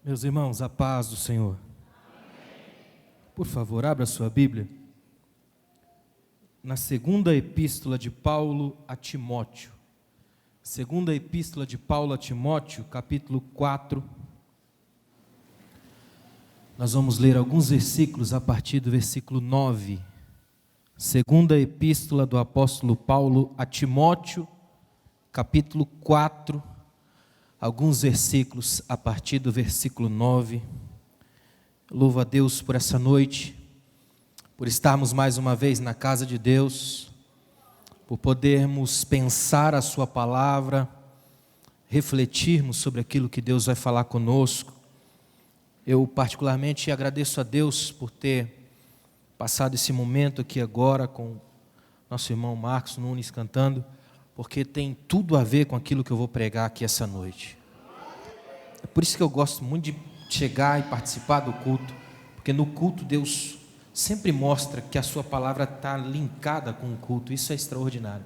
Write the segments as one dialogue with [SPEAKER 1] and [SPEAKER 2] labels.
[SPEAKER 1] Meus irmãos, a paz do Senhor. Por favor, abra sua Bíblia. Na segunda epístola de Paulo a Timóteo. Segunda epístola de Paulo a Timóteo, capítulo 4. Nós vamos ler alguns versículos a partir do versículo 9. Segunda epístola do apóstolo Paulo a Timóteo, capítulo 4. Alguns versículos a partir do versículo 9. Louvo a Deus por essa noite, por estarmos mais uma vez na casa de Deus, por podermos pensar a sua palavra, refletirmos sobre aquilo que Deus vai falar conosco. Eu particularmente agradeço a Deus por ter passado esse momento aqui agora com nosso irmão Marcos Nunes cantando, porque tem tudo a ver com aquilo que eu vou pregar aqui essa noite. É por isso que eu gosto muito de chegar e participar do culto, porque no culto Deus sempre mostra que a sua palavra está linkada com o culto. Isso é extraordinário.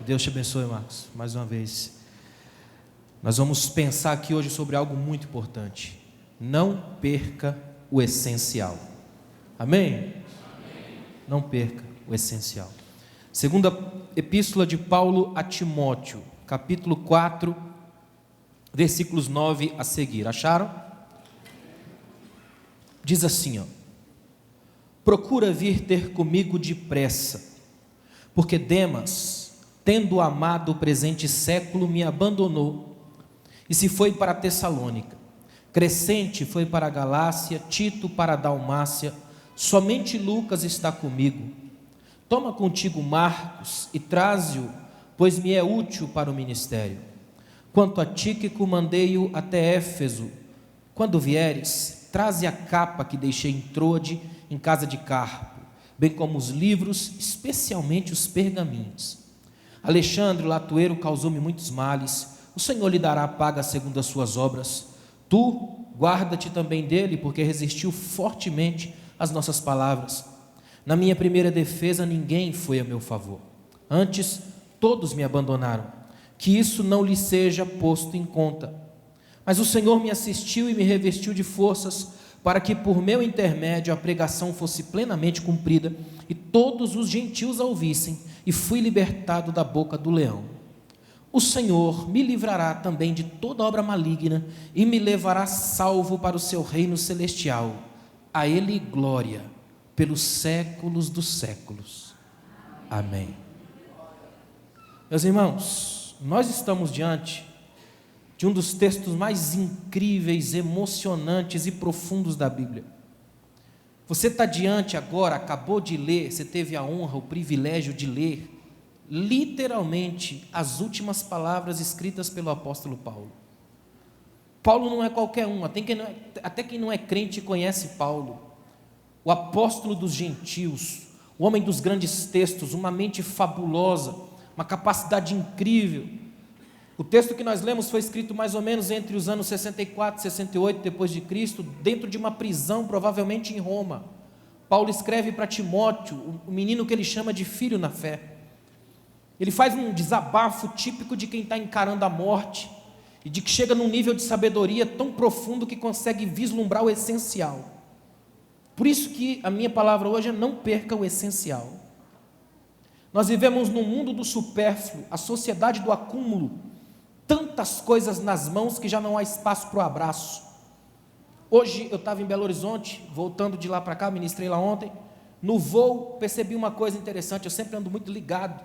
[SPEAKER 1] Deus te abençoe, Marcos, mais uma vez. Nós vamos pensar aqui hoje sobre algo muito importante. Não perca o essencial. Amém? Amém. Não perca o essencial. Segunda epístola de Paulo a Timóteo, capítulo 4, versículos 9 a seguir. Acharam? Diz assim, procura vir ter comigo depressa, porque Demas, tendo amado o presente século, me abandonou e se foi para Tessalônica. Crescente foi para a Galácia, Tito para a Dalmácia, somente Lucas está comigo. Toma contigo Marcos e traze-o, pois me é útil para o ministério. Quanto a Tíquico, mandei-o até Éfeso. Quando vieres, traze a capa que deixei em Troade, em casa de Carpo, bem como os livros, especialmente os pergaminhos. Alexandre, o latoeiro, causou-me muitos males. O Senhor lhe dará a paga segundo as suas obras. Tu, guarda-te também dele, porque resistiu fortemente às nossas palavras. Na minha primeira defesa, ninguém foi a meu favor. Antes, todos me abandonaram. Que isso não lhe seja posto em conta. Mas o Senhor me assistiu e me revestiu de forças, para que por meu intermédio a pregação fosse plenamente cumprida, e todos os gentios a ouvissem, e fui libertado da boca do leão. O Senhor me livrará também de toda obra maligna, e me levará salvo para o seu reino celestial. A Ele glória, pelos séculos dos séculos. Amém. Meus irmãos, nós estamos diante de um dos textos mais incríveis, emocionantes e profundos da Bíblia. Você está diante agora, acabou de ler, você teve a honra, o privilégio de ler, literalmente, as últimas palavras escritas pelo apóstolo Paulo. Paulo não é qualquer um, até quem não é crente conhece Paulo. O apóstolo dos gentios, o homem dos grandes textos, uma mente fabulosa, uma capacidade incrível. O texto que nós lemos foi escrito mais ou menos entre os anos 64 e 68 depois de Cristo, dentro de uma prisão, provavelmente em Roma. Paulo escreve para Timóteo, o menino que ele chama de filho na fé. Ele faz um desabafo típico de quem está encarando a morte e de que chega num nível de sabedoria tão profundo que consegue vislumbrar o essencial. Por isso que a minha palavra hoje é não perca o essencial. Nós vivemos num mundo do supérfluo, a sociedade do acúmulo, tantas coisas nas mãos que já não há espaço para o abraço. Hoje eu estava em Belo Horizonte, voltando de lá para cá, ministrei lá ontem. No voo percebi uma coisa interessante, eu sempre ando muito ligado.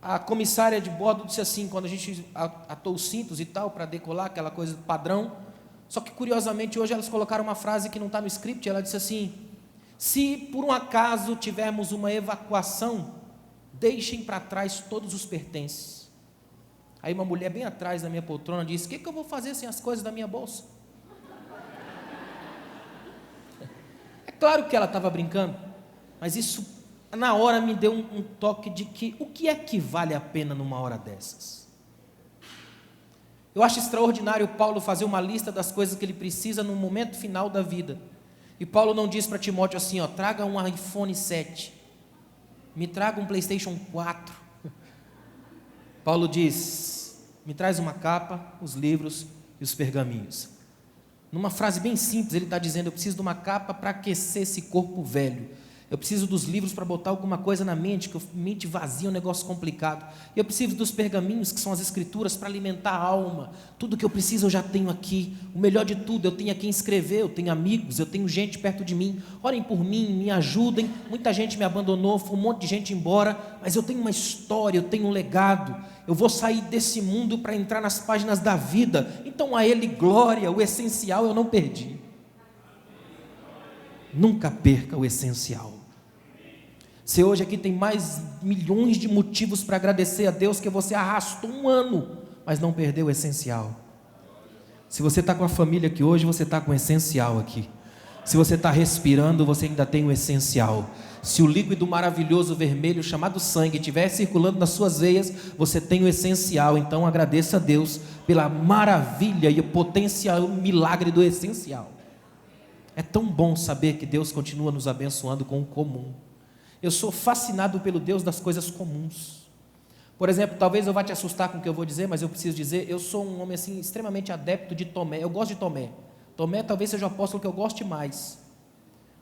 [SPEAKER 1] A comissária de bordo disse assim, quando a gente atou os cintos e tal, para decolar, aquela coisa padrão. Só que curiosamente hoje elas colocaram uma frase que não está no script. Ela disse assim: se por um acaso tivermos uma evacuação, deixem para trás todos os pertences. Aí uma mulher bem atrás da minha poltrona disse: o que eu vou fazer sem as coisas da minha bolsa? É claro que ela estava brincando, mas isso na hora me deu um toque de que o que é que vale a pena numa hora dessas? Eu acho extraordinário Paulo fazer uma lista das coisas que ele precisa no momento final da vida. E Paulo não diz para Timóteo assim, traga um iPhone 7, me traga um PlayStation 4. Paulo diz, me traz uma capa, os livros e os pergaminhos. Numa frase bem simples, ele está dizendo: eu preciso de uma capa para aquecer esse corpo velho. Eu preciso dos livros para botar alguma coisa na mente, que a mente vazia é um negócio complicado. Eu preciso dos pergaminhos, que são as escrituras, para alimentar a alma. Tudo que eu preciso eu já tenho aqui. O melhor de tudo, eu tenho a quem escrever, eu tenho amigos, eu tenho gente perto de mim. Orem por mim, me ajudem. Muita gente me abandonou, foi um monte de gente embora, mas eu tenho uma história, eu tenho um legado. Eu vou sair desse mundo para entrar nas páginas da vida. Então a Ele glória, o essencial eu não perdi. Nunca perca o essencial. Você hoje aqui tem mais milhões de motivos para agradecer a Deus que você arrastou um ano, mas não perdeu o essencial. Se você está com a família aqui hoje, você está com o essencial aqui. Se você está respirando, você ainda tem o essencial. Se o líquido maravilhoso vermelho chamado sangue estiver circulando nas suas veias, você tem o essencial. Então agradeça a Deus pela maravilha e o potencial milagre do essencial. É tão bom saber que Deus continua nos abençoando com o comum. Eu sou fascinado pelo Deus das coisas comuns. Por exemplo, talvez eu vá te assustar com o que eu vou dizer, mas eu preciso dizer, eu sou um homem assim extremamente adepto de Tomé. Eu gosto de Tomé. Tomé talvez seja o apóstolo que eu goste mais.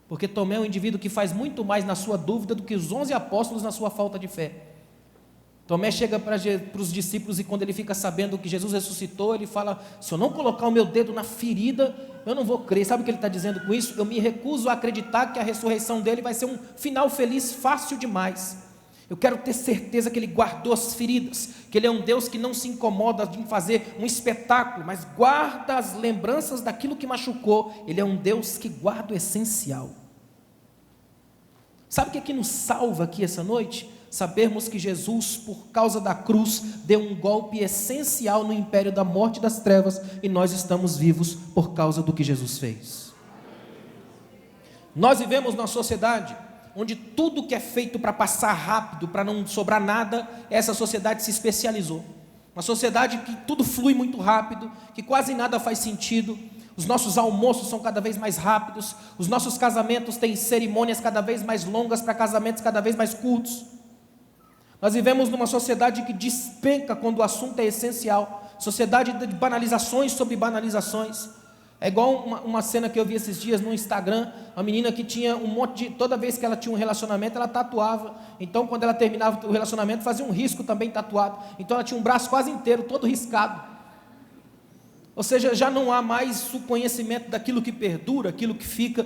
[SPEAKER 1] Porque Tomé é um indivíduo que faz muito mais na sua dúvida do que os 11 apóstolos na sua falta de fé. Tomé chega para os discípulos e quando ele fica sabendo que Jesus ressuscitou, ele fala: se eu não colocar o meu dedo na ferida, eu não vou crer. Sabe o que ele está dizendo com isso? Eu me recuso a acreditar que a ressurreição dele vai ser um final feliz fácil demais. Eu quero ter certeza que ele guardou as feridas, que ele é um Deus que não se incomoda de fazer um espetáculo, mas guarda as lembranças daquilo que machucou. Ele é um Deus que guarda o essencial. Sabe o que nos salva aqui essa noite? Sabermos que Jesus, por causa da cruz, deu um golpe essencial no império da morte e das trevas, e nós estamos vivos por causa do que Jesus fez. Nós vivemos numa sociedade onde tudo que é feito para passar rápido, para não sobrar nada, essa sociedade se especializou. Uma sociedade que tudo flui muito rápido, que quase nada faz sentido. Os nossos almoços são cada vez mais rápidos, os nossos casamentos têm cerimônias cada vez mais longas para casamentos cada vez mais curtos. Nós vivemos numa sociedade que despenca quando o assunto é essencial, sociedade de banalizações sobre banalizações. É igual uma cena que eu vi esses dias no Instagram, uma menina que tinha um monte de... Toda vez que ela tinha um relacionamento, ela tatuava. Então, quando ela terminava o relacionamento, fazia um risco também tatuado. Então, ela tinha um braço quase inteiro, todo riscado. Ou seja, já não há mais o conhecimento daquilo que perdura, aquilo que fica.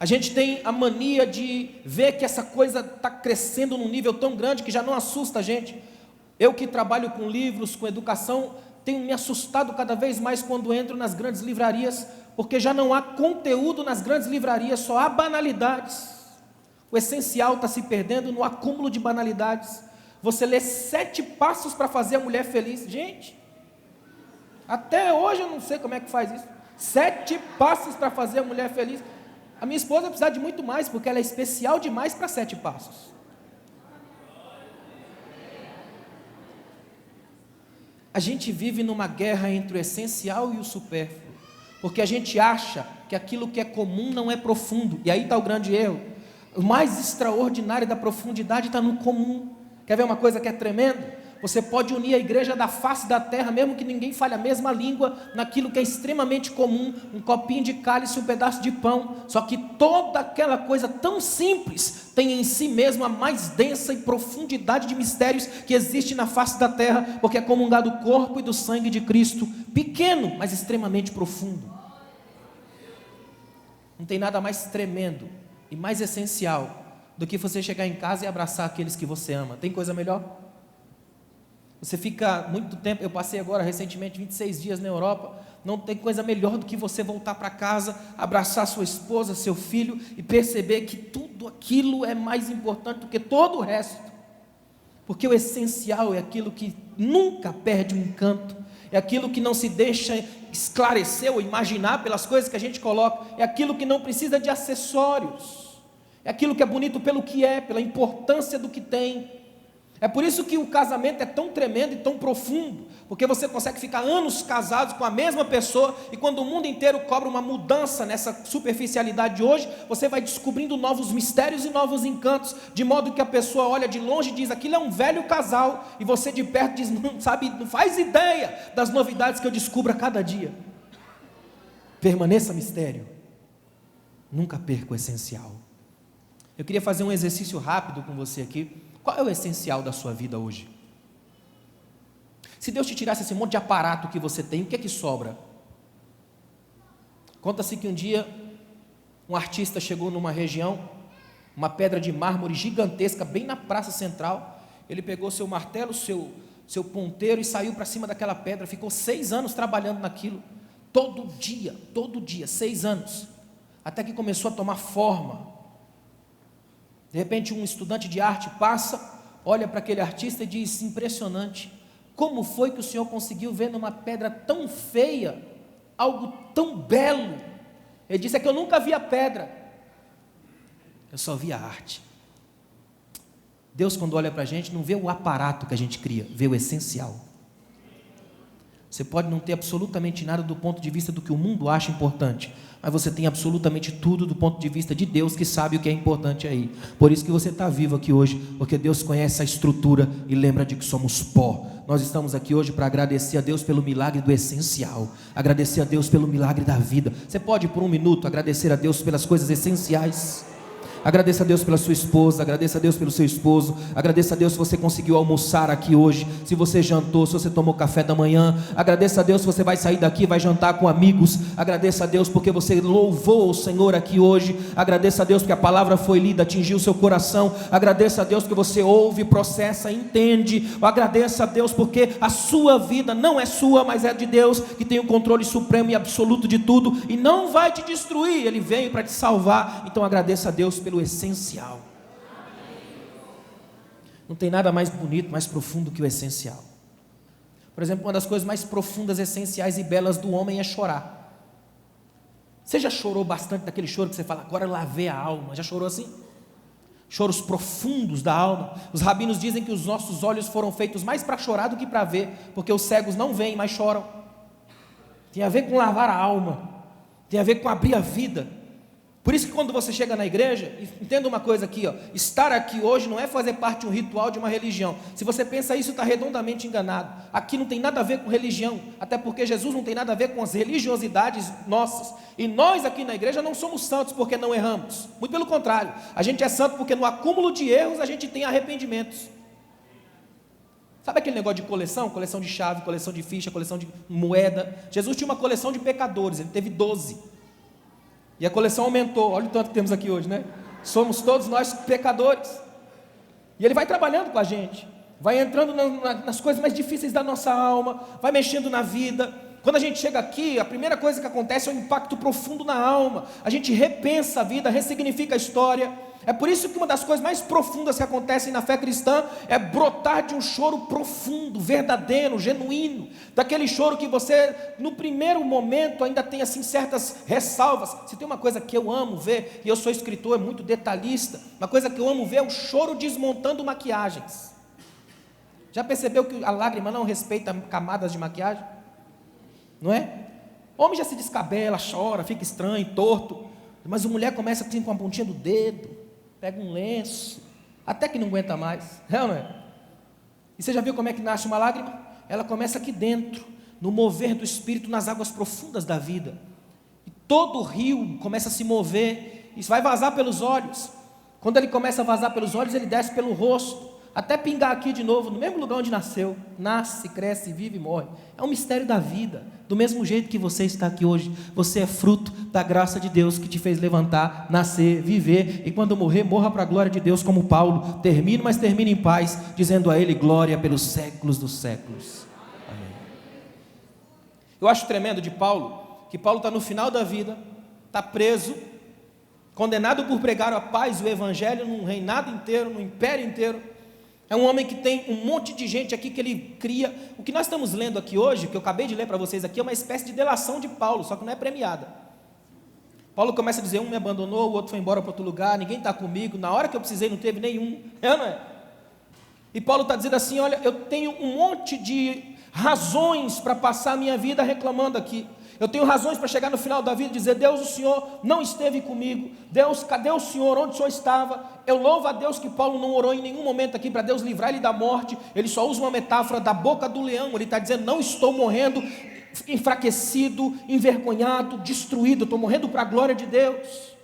[SPEAKER 1] A gente tem a mania de ver que essa coisa está crescendo num nível tão grande que já não assusta a gente. Eu que trabalho com livros, com educação, tenho me assustado cada vez mais quando entro nas grandes livrarias, porque já não há conteúdo nas grandes livrarias, só há banalidades. O essencial está se perdendo no acúmulo de banalidades. Você lê 7 passos para fazer a mulher feliz. Gente, até hoje eu não sei como é que faz isso. 7 passos para fazer a mulher feliz. A minha esposa precisa de muito mais, porque ela é especial demais para 7 passos. A gente vive numa guerra entre o essencial e o supérfluo, porque a gente acha que aquilo que é comum não é profundo, e aí está o grande erro. O mais extraordinário da profundidade está no comum. Quer ver uma coisa que é tremenda? Você pode unir a igreja da face da terra, mesmo que ninguém fale a mesma língua, naquilo que é extremamente comum, um copinho de cálice, um pedaço de pão, só que toda aquela coisa tão simples, tem em si mesmo a mais densa e profundidade de mistérios que existe na face da terra, porque é comungado do corpo e do sangue de Cristo, pequeno, mas extremamente profundo. Não tem nada mais tremendo e mais essencial do que você chegar em casa e abraçar aqueles que você ama. Tem coisa melhor? Você fica muito tempo, eu passei agora recentemente 26 dias na Europa, não tem coisa melhor do que você voltar para casa, abraçar sua esposa, seu filho e perceber que tudo aquilo é mais importante do que todo o resto, porque o essencial é aquilo que nunca perde o encanto, é aquilo que não se deixa esclarecer ou imaginar pelas coisas que a gente coloca, é aquilo que não precisa de acessórios, é aquilo que é bonito pelo que é, pela importância do que tem. É por isso que o casamento é tão tremendo e tão profundo, porque você consegue ficar anos casados com a mesma pessoa, e quando o mundo inteiro cobra uma mudança nessa superficialidade de hoje, você vai descobrindo novos mistérios e novos encantos, de modo que a pessoa olha de longe e diz, aquilo é um velho casal, e você de perto diz, não sabe, não faz ideia das novidades que eu descubro a cada dia. Permaneça mistério. Nunca perca o essencial. Eu queria fazer um exercício rápido com você aqui. Qual é o essencial da sua vida hoje? Se Deus te tirasse esse monte de aparato que você tem, o que é que sobra? Conta-se que um dia um artista chegou numa região, uma pedra de mármore gigantesca, bem na praça central. Ele pegou seu martelo, seu ponteiro e saiu para cima daquela pedra. Ficou 6 anos trabalhando naquilo, todo dia, 6 anos, até que começou a tomar forma. De repente um estudante de arte passa, olha para aquele artista e diz: impressionante, como foi que o senhor conseguiu ver numa pedra tão feia algo tão belo? Ele disse: é que eu nunca vi a pedra, eu só vi a arte. Deus, quando olha para a gente, não vê o aparato que a gente cria, vê o essencial. Você pode não ter absolutamente nada do ponto de vista do que o mundo acha importante, mas você tem absolutamente tudo do ponto de vista de Deus, que sabe o que é importante aí. Por isso que você está vivo aqui hoje, porque Deus conhece a estrutura e lembra de que somos pó. Nós estamos aqui hoje para agradecer a Deus pelo milagre do essencial, agradecer a Deus pelo milagre da vida. Você pode por um minuto agradecer a Deus pelas coisas essenciais? Agradeça a Deus pela sua esposa, agradeça a Deus pelo seu esposo, agradeça a Deus se você conseguiu almoçar aqui hoje, se você jantou, se você tomou café da manhã, agradeça a Deus se você vai sair daqui, vai jantar com amigos, agradeça a Deus porque você louvou o Senhor aqui hoje, agradeça a Deus porque a palavra foi lida, atingiu o seu coração, agradeça a Deus que você ouve, processa, entende, agradeça a Deus porque a sua vida não é sua, mas é de Deus, que tem o controle supremo e absoluto de tudo, e não vai te destruir, Ele veio para te salvar. Então agradeça a Deus pelo essencial. Não tem nada mais bonito, mais profundo que o essencial. Por exemplo, uma das coisas mais profundas, essenciais e belas do homem é chorar. Você já chorou bastante daquele choro que você fala: agora eu lavei a alma? Já chorou assim? Choros profundos da alma. Os rabinos dizem que os nossos olhos foram feitos mais para chorar do que para ver, porque os cegos não veem, mas choram. Tem a ver com lavar a alma, tem a ver com abrir a vida. Por isso que quando você chega na igreja, entenda uma coisa aqui, estar aqui hoje não é fazer parte de um ritual, de uma religião. Se você pensa isso, está redondamente enganado. Aqui não tem nada a ver com religião, até porque Jesus não tem nada a ver com as religiosidades nossas. E nós aqui na igreja não somos santos porque não erramos. Muito pelo contrário, a gente é santo porque no acúmulo de erros a gente tem arrependimentos. Sabe aquele negócio de coleção? Coleção de chave, coleção de ficha, coleção de moeda. Jesus tinha uma coleção de pecadores, ele teve 12. E a coleção aumentou, olha o tanto que temos aqui hoje, né? Somos todos nós pecadores. E Ele vai trabalhando com a gente, vai entrando nas coisas mais difíceis da nossa alma, vai mexendo na vida. Quando a gente chega aqui, a primeira coisa que acontece é um impacto profundo na alma. A gente repensa a vida, ressignifica a história. É por isso que uma das coisas mais profundas que acontecem na fé cristã é brotar de um choro profundo, verdadeiro, genuíno, daquele choro que você, no primeiro momento, ainda tem assim certas ressalvas. Se tem uma coisa que eu amo ver, e eu sou escritor, é muito detalhista, uma coisa que eu amo ver é o choro desmontando maquiagens. Já percebeu que a lágrima não respeita camadas de maquiagem? Não é? Homem já se descabela, chora, fica estranho, torto, mas a mulher começa assim com a pontinha do dedo, pega um lenço, até que não aguenta mais, não é? E você já viu como é que nasce uma lágrima? Ela começa aqui dentro, no mover do Espírito, nas águas profundas da vida, e todo o rio começa a se mover, e vai vazar pelos olhos. Quando ele começa a vazar pelos olhos, ele desce pelo rosto, até pingar aqui de novo, no mesmo lugar onde nasceu, nasce, cresce, vive e morre. É um mistério da vida. Do mesmo jeito que você está aqui hoje, você é fruto da graça de Deus que te fez levantar, nascer, viver, e quando morrer, morra para a glória de Deus, como Paulo. Termine, mas termine em paz, dizendo a Ele glória pelos séculos dos séculos. Amém. Eu acho tremendo de Paulo, que Paulo está no final da vida, está preso, condenado por pregar a paz e o evangelho num reinado inteiro, num império inteiro. É um homem que tem um monte de gente aqui que ele cria. O que nós estamos lendo aqui hoje, que eu acabei de ler para vocês aqui, é uma espécie de delação de Paulo, só que não é premiada. Paulo começa a dizer: um me abandonou, o outro foi embora para outro lugar, ninguém está comigo, na hora que eu precisei não teve nenhum, não é? E Paulo está dizendo assim: olha, eu tenho um monte de razões para passar a minha vida reclamando aqui. Eu tenho razões para chegar no final da vida e dizer: Deus, o Senhor não esteve comigo. Deus, cadê o Senhor? Onde o Senhor estava? Eu louvo a Deus que Paulo não orou em nenhum momento aqui para Deus livrar ele da morte. Ele só usa uma metáfora da boca do leão. Ele está dizendo: não estou morrendo. enfraquecido, envergonhado, destruído, eu estou morrendo para a glória de Deus.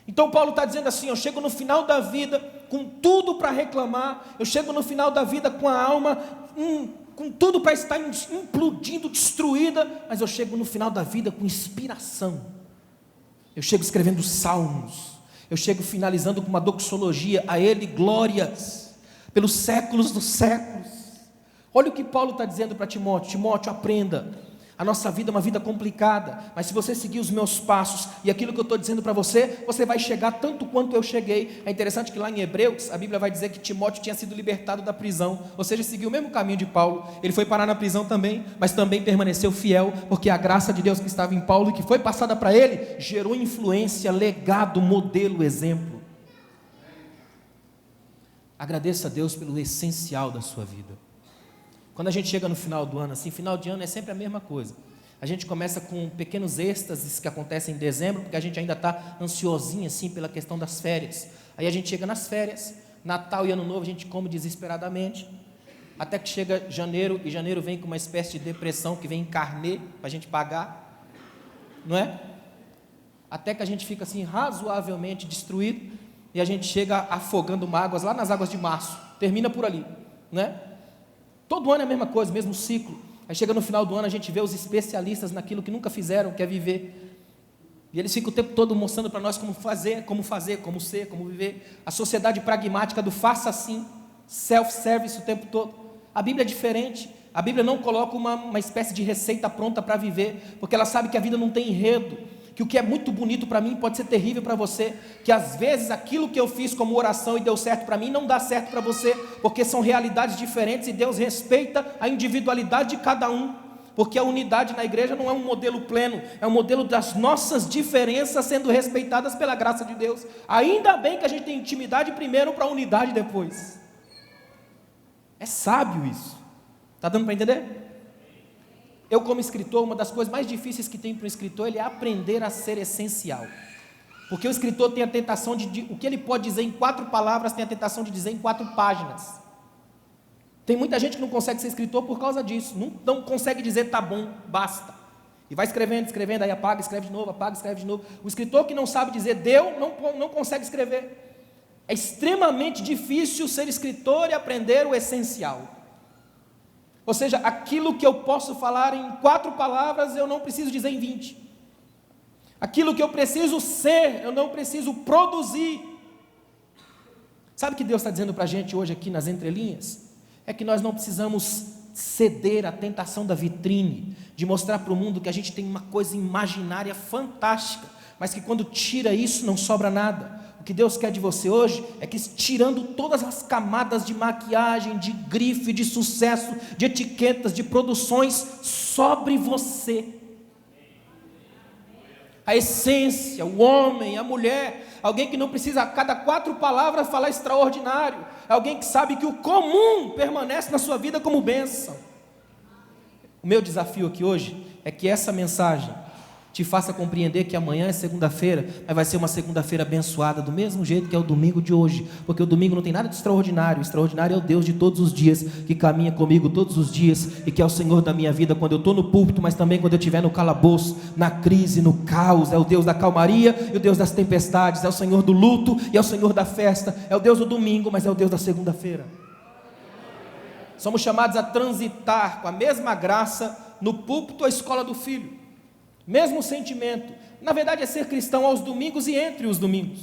[SPEAKER 1] Então Paulo está dizendo assim: eu chego no final da vida com tudo para reclamar, eu chego no final da vida com a alma com tudo para estar implodindo, destruída, mas eu chego no final da vida com inspiração. Eu chego escrevendo salmos, eu chego finalizando com uma doxologia, a Ele glórias, pelos séculos dos séculos. Olha o que Paulo está dizendo para Timóteo: Timóteo, aprenda, a nossa vida é uma vida complicada, mas se você seguir os meus passos, e aquilo que eu estou dizendo para você, você vai chegar tanto quanto eu cheguei. É interessante que lá em Hebreus, a Bíblia vai dizer que Timóteo tinha sido libertado da prisão, ou seja, seguiu o mesmo caminho de Paulo. Ele foi parar na prisão também, mas também permaneceu fiel, porque a graça de Deus que estava em Paulo e que foi passada para ele, gerou influência, legado, modelo, exemplo. Agradeça a Deus pelo essencial da sua vida. Quando a gente chega no final do ano, assim, final de ano é sempre a mesma coisa. A gente começa com pequenos êxtases que acontecem em dezembro, porque a gente ainda está ansiosinho, assim, pela questão das férias. Aí a gente chega nas férias, Natal e Ano Novo a gente come desesperadamente, até que chega janeiro, e janeiro vem com uma espécie de depressão, que vem em carnê, para a gente pagar, não é? Até que a gente fica assim, razoavelmente destruído, e a gente chega afogando mágoas, lá nas águas de março, termina por ali, né? Todo ano é a mesma coisa, mesmo ciclo. Aí chega no final do ano, a gente vê os especialistas naquilo que nunca fizeram, que é viver. E eles ficam o tempo todo mostrando para nós como fazer, como ser, como viver. A sociedade pragmática do faça assim, self-service o tempo todo. A Bíblia é diferente. A Bíblia não coloca uma espécie de receita pronta para viver, porque ela sabe que a vida não tem enredo, que o que é muito bonito para mim pode ser terrível para você, que às vezes aquilo que eu fiz como oração e deu certo para mim, não dá certo para você, porque são realidades diferentes e Deus respeita a individualidade de cada um, porque a unidade na igreja não é um modelo pleno, é um modelo das nossas diferenças sendo respeitadas pela graça de Deus. Ainda bem que a gente tem intimidade primeiro para a unidade depois. É sábio isso. Está dando para entender? Eu, como escritor, uma das coisas mais difíceis que tem para um escritor, ele é aprender a ser essencial. Porque o escritor tem a tentação de o que ele pode dizer em 4 palavras, tem a tentação de dizer em 4 páginas. Tem muita gente que não consegue ser escritor por causa disso, não consegue dizer tá bom, basta. E vai escrevendo, aí apaga, escreve de novo, apaga, escreve de novo. O escritor que não sabe dizer deu, não consegue escrever. É extremamente difícil ser escritor e aprender o essencial. Ou seja, aquilo que eu posso falar em 4 palavras, eu não preciso dizer em 20. Aquilo que eu preciso ser, eu não preciso produzir. Sabe o que Deus está dizendo para a gente hoje aqui nas entrelinhas? É que nós não precisamos ceder à tentação da vitrine, de mostrar para o mundo que a gente tem uma coisa imaginária fantástica, mas que quando tira isso não sobra nada. O que Deus quer de você hoje é que, tirando todas as camadas de maquiagem, de grife, de sucesso, de etiquetas, de produções, sobre você. A essência, o homem, a mulher, alguém que não precisa a cada 4 palavras falar extraordinário, alguém que sabe que o comum permanece na sua vida como bênção. O meu desafio aqui hoje é que essa mensagem te faça compreender que amanhã é segunda-feira, mas vai ser uma segunda-feira abençoada, do mesmo jeito que é o domingo de hoje, porque o domingo não tem nada de extraordinário. O extraordinário é o Deus de todos os dias, que caminha comigo todos os dias, e que é o Senhor da minha vida, quando eu estou no púlpito, mas também quando eu estiver no calabouço, na crise, no caos. É o Deus da calmaria e o Deus das tempestades, é o Senhor do luto e é o Senhor da festa, é o Deus do domingo, mas é o Deus da segunda-feira. Somos chamados a transitar com a mesma graça no púlpito, a escola do Filho. Mesmo sentimento, na verdade é ser cristão aos domingos e entre os domingos,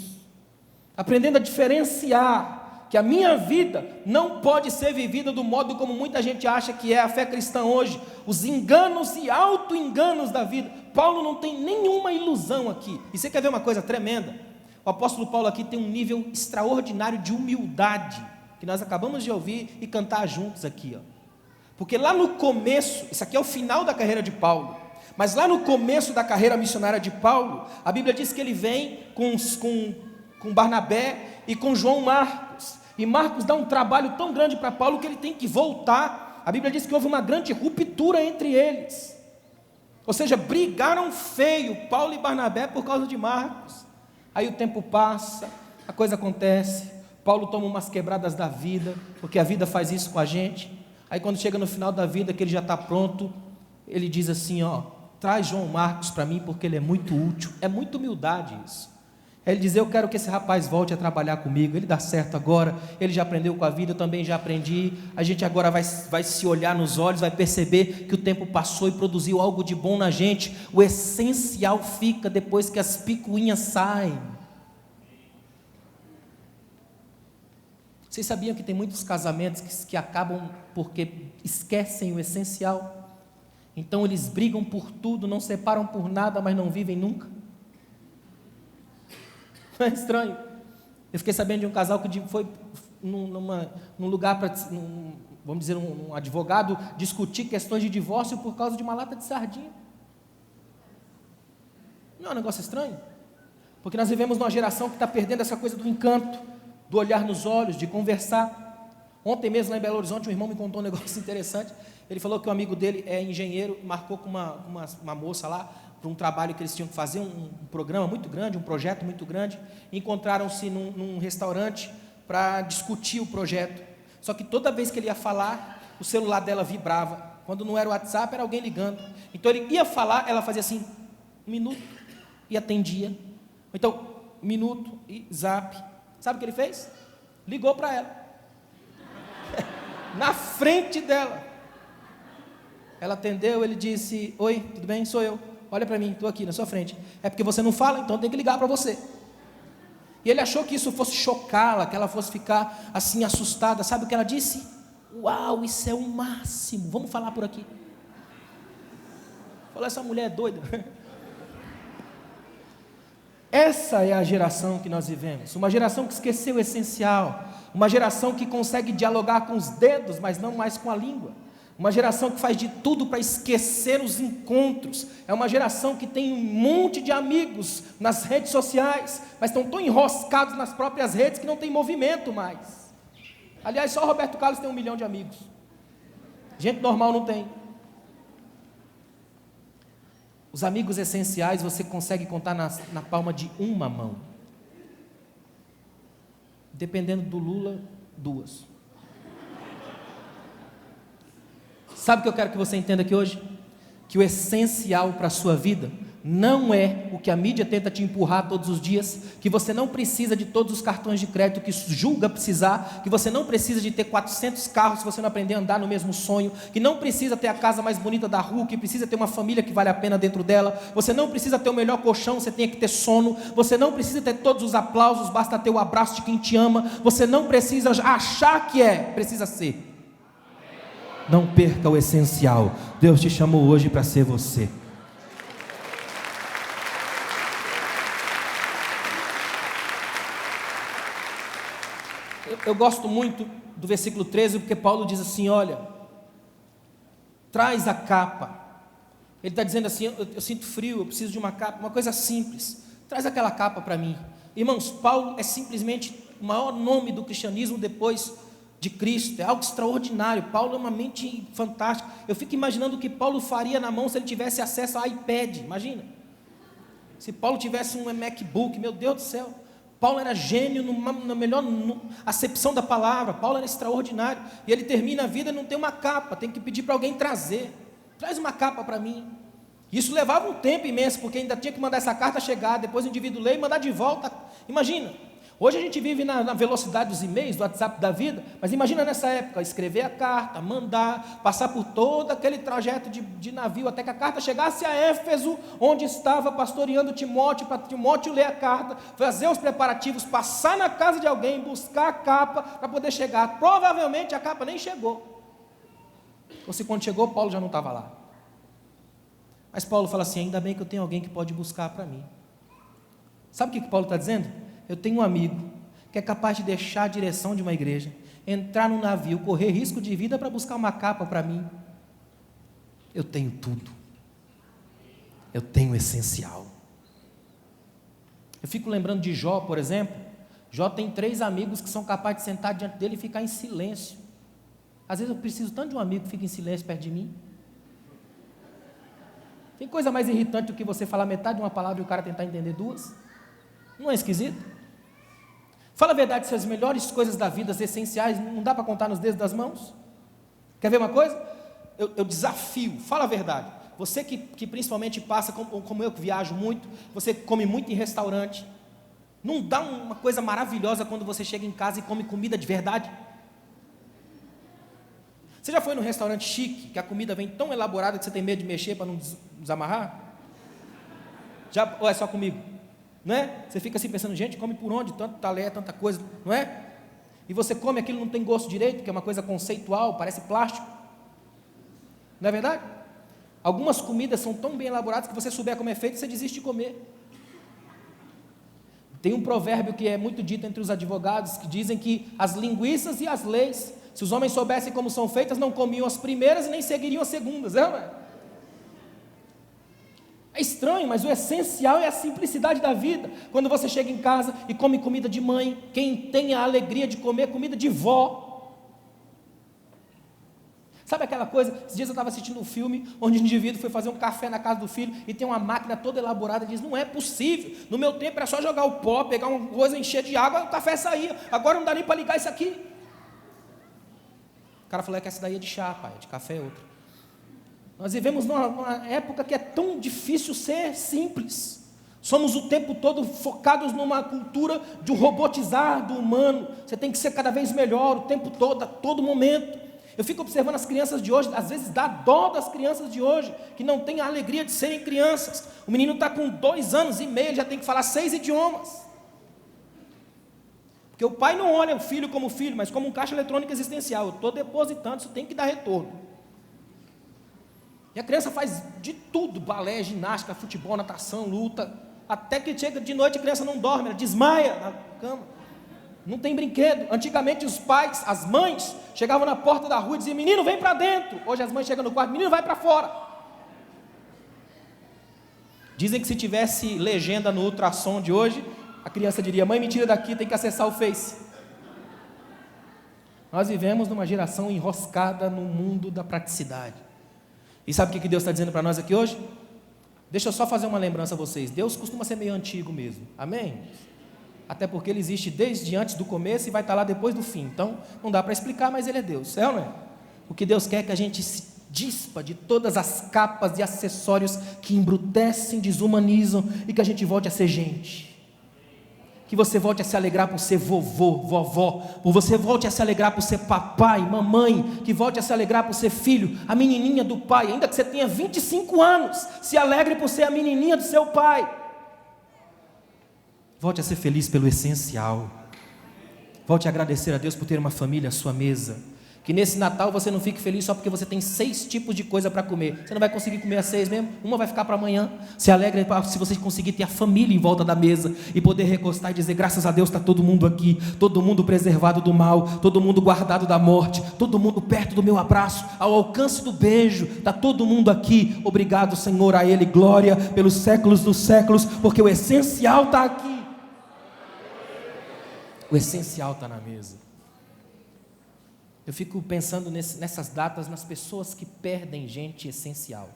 [SPEAKER 1] aprendendo a diferenciar que a minha vida não pode ser vivida do modo como muita gente acha que é a fé cristã hoje, os enganos e auto-enganos da vida. Paulo não tem nenhuma ilusão aqui, e você quer ver uma coisa tremenda? O apóstolo Paulo aqui tem um nível extraordinário de humildade, que nós acabamos de ouvir e cantar juntos aqui, ó. Porque lá no começo, isso aqui é o final da carreira de Paulo, mas lá no começo da carreira missionária de Paulo, a Bíblia diz que ele vem com Barnabé e com João Marcos, e Marcos dá um trabalho tão grande para Paulo que ele tem que voltar. A Bíblia diz que houve uma grande ruptura entre eles, ou seja, brigaram feio Paulo e Barnabé por causa de Marcos. Aí o tempo passa, a coisa acontece, Paulo toma umas quebradas da vida, porque a vida faz isso com a gente. Aí quando chega no final da vida, que ele já está pronto, ele diz assim, ó, traz João Marcos para mim porque ele é muito útil. É muita humildade isso. Ele diz, eu quero que esse rapaz volte a trabalhar comigo, ele dá certo agora, ele já aprendeu com a vida, eu também já aprendi, a gente agora vai se olhar nos olhos, vai perceber que o tempo passou e produziu algo de bom na gente, o essencial fica depois que as picuinhas saem. Vocês sabiam que tem muitos casamentos que acabam porque esquecem o essencial? Então eles brigam por tudo, não separam por nada, mas não vivem nunca? Não é estranho? Eu fiquei sabendo de um casal que foi num lugar para, vamos dizer, um advogado discutir questões de divórcio por causa de uma lata de sardinha. Não é um negócio estranho? Porque nós vivemos numa geração que está perdendo essa coisa do encanto, do olhar nos olhos, de conversar. Ontem mesmo lá em Belo Horizonte, um irmão me contou um negócio interessante. Ele falou que um amigo dele é engenheiro, marcou com uma moça lá, para um trabalho que eles tinham que fazer, um programa muito grande, um projeto muito grande. Encontraram-se num restaurante para discutir o projeto. Só que toda vez que ele ia falar, o celular dela vibrava. Quando não era o WhatsApp, era alguém ligando. Então ele ia falar, ela fazia assim, 1 minuto, e atendia. Então, 1 minuto e zap. Sabe o que ele fez? Ligou para ela. Na frente dela. Ela atendeu, ele disse, oi, tudo bem? Sou eu. Olha para mim, estou aqui na sua frente. É porque você não fala, então tem que ligar para você. E ele achou que isso fosse chocá-la, que ela fosse ficar assim assustada. Sabe o que ela disse? Uau, isso é o máximo. Vamos falar por aqui. Falou, essa mulher é doida. Essa é a geração que nós vivemos. Uma geração que esqueceu o essencial. Uma geração que consegue dialogar com os dedos, mas não mais com a língua. Uma geração que faz de tudo para esquecer os encontros. É uma geração que tem um monte de amigos nas redes sociais, mas estão tão enroscados nas próprias redes que não tem movimento mais. Aliás, só o Roberto Carlos tem 1 milhão de amigos. Gente normal não tem. Os amigos essenciais você consegue contar na palma de uma mão. Dependendo do Lula, 2. Sabe o que eu quero que você entenda aqui hoje? Que o essencial para a sua vida não é o que a mídia tenta te empurrar todos os dias, que você não precisa de todos os cartões de crédito que julga precisar, que você não precisa de ter 400 carros se você não aprender a andar no mesmo sonho, que não precisa ter a casa mais bonita da rua, que precisa ter uma família que vale a pena dentro dela, você não precisa ter o melhor colchão, você tem que ter sono, você não precisa ter todos os aplausos, basta ter o abraço de quem te ama, você não precisa achar que precisa ser. Não perca o essencial. Deus te chamou hoje para ser você. Eu gosto muito do versículo 13, porque Paulo diz assim, olha, traz a capa. Ele está dizendo assim, eu sinto frio, eu preciso de uma capa, uma coisa simples. Traz aquela capa para mim. Irmãos, Paulo é simplesmente o maior nome do cristianismo depois de Cristo, é algo extraordinário. Paulo é uma mente fantástica. Eu fico imaginando o que Paulo faria na mão se ele tivesse acesso ao iPad, imagina, se Paulo tivesse um MacBook, meu Deus do céu. Paulo era gênio na melhor acepção da palavra. Paulo era extraordinário, e ele termina a vida e não tem uma capa, tem que pedir para alguém trazer, traz uma capa para mim. Isso levava um tempo imenso, porque ainda tinha que mandar essa carta chegar, depois o indivíduo ler e mandar de volta, imagina. Hoje a gente vive na velocidade dos e-mails, do WhatsApp da vida, mas imagina nessa época, escrever a carta, mandar, passar por todo aquele trajeto de navio, até que a carta chegasse a Éfeso, onde estava pastoreando Timóteo, para Timóteo ler a carta, fazer os preparativos, passar na casa de alguém, buscar a capa, para poder chegar. Provavelmente a capa nem chegou, ou se quando chegou, Paulo já não estava lá. Mas Paulo fala assim, ainda bem que eu tenho alguém que pode buscar para mim. Sabe o que Paulo está dizendo? Eu tenho um amigo que é capaz de deixar a direção de uma igreja, entrar num navio, correr risco de vida para buscar uma capa para mim. Eu tenho tudo. Eu tenho o essencial. Eu fico lembrando de Jó, por exemplo. Jó tem 3 amigos que são capazes de sentar diante dele e ficar em silêncio. Às vezes eu preciso tanto de um amigo que fique em silêncio perto de mim. Tem coisa mais irritante do que você falar metade de uma palavra e o cara tentar entender 2? Não é esquisito? Fala a verdade, se as melhores coisas da vida, as essenciais, não dá para contar nos dedos das mãos? Quer ver uma coisa? Eu desafio, fala a verdade. você que principalmente passa, como eu que viajo muito, você come muito em restaurante, não dá uma coisa maravilhosa quando você chega em casa e come comida de verdade? Você já foi num restaurante chique, que a comida vem tão elaborada que você tem medo de mexer para não desamarrar? Já, ou é só comigo? Não é? Você fica assim pensando, gente, come por onde? Tanto talé, tanta coisa, não é? E você come aquilo, não tem gosto direito, que é uma coisa conceitual, parece plástico. Não é verdade? Algumas comidas são tão bem elaboradas que você souber como é feito, você desiste de comer. Tem um provérbio que é muito dito entre os advogados, que dizem que as linguiças e as leis, se os homens soubessem como são feitas, não comiam as primeiras e nem seguiriam as segundas, não é? É estranho, mas o essencial é a simplicidade da vida. Quando você chega em casa e come comida de mãe, quem tem a alegria de comer comida de vó. Sabe aquela coisa, esses dias eu estava assistindo um filme, onde o indivíduo foi fazer um café na casa do filho, e tem uma máquina toda elaborada, e diz, não é possível, no meu tempo era só jogar o pó, pegar uma coisa, encher de água, o café saía, agora não dá nem para ligar isso aqui. O cara falou, que essa daí é de chá, pai, de café é outra. Nós vivemos numa época que é tão difícil ser simples. Somos o tempo todo focados numa cultura de um robotizar do humano. Você tem que ser cada vez melhor, o tempo todo, a todo momento. Eu fico observando as crianças de hoje, às vezes dá dó das crianças de hoje, que não têm a alegria de serem crianças. O menino está com 2 anos e meio, ele já tem que falar 6 idiomas. Porque o pai não olha o filho como filho, mas como um caixa eletrônico existencial. Eu estou depositando, isso tem que dar retorno. E a criança faz de tudo, balé, ginástica, futebol, natação, luta, até que chega de noite a criança não dorme, ela desmaia na cama, não tem brinquedo. Antigamente os pais, as mães, chegavam na porta da rua e diziam, menino vem para dentro. Hoje as mães chegam no quarto, menino vai para fora. Dizem que se tivesse legenda no ultrassom de hoje, a criança diria, mãe me tira daqui, tem que acessar o Face. Nós vivemos numa geração enroscada no mundo da praticidade. E sabe o que Deus está dizendo para nós aqui hoje? Deixa eu só fazer uma lembrança a vocês. Deus costuma ser meio antigo mesmo, amém? Até porque Ele existe desde antes do começo e vai estar lá depois do fim. Então, não dá para explicar, mas Ele é Deus, é ou não é? O que Deus quer é que a gente se dispa de todas as capas e acessórios que embrutecem, desumanizam e que a gente volte a ser gente. Que você volte a se alegrar por ser vovô, vovó, por você volte a se alegrar por ser papai, mamãe, que volte a se alegrar por ser filho, a menininha do pai, ainda que você tenha 25 anos, se alegre por ser a menininha do seu pai. Volte a ser feliz pelo essencial. Volte a agradecer a Deus por ter uma família à sua mesa. Que nesse Natal você não fique feliz só porque você tem 6 tipos de coisa para comer. Você não vai conseguir comer as 6 mesmo, uma vai ficar para amanhã. Se alegre se você conseguir ter a família em volta da mesa e poder recostar e dizer, graças a Deus está todo mundo aqui, todo mundo preservado do mal, todo mundo guardado da morte, todo mundo perto do meu abraço, ao alcance do beijo, está todo mundo aqui. Obrigado, Senhor, a Ele, glória pelos séculos dos séculos, porque o essencial está aqui. O essencial está na mesa. Eu fico pensando nessas datas, nas pessoas que perdem gente essencial.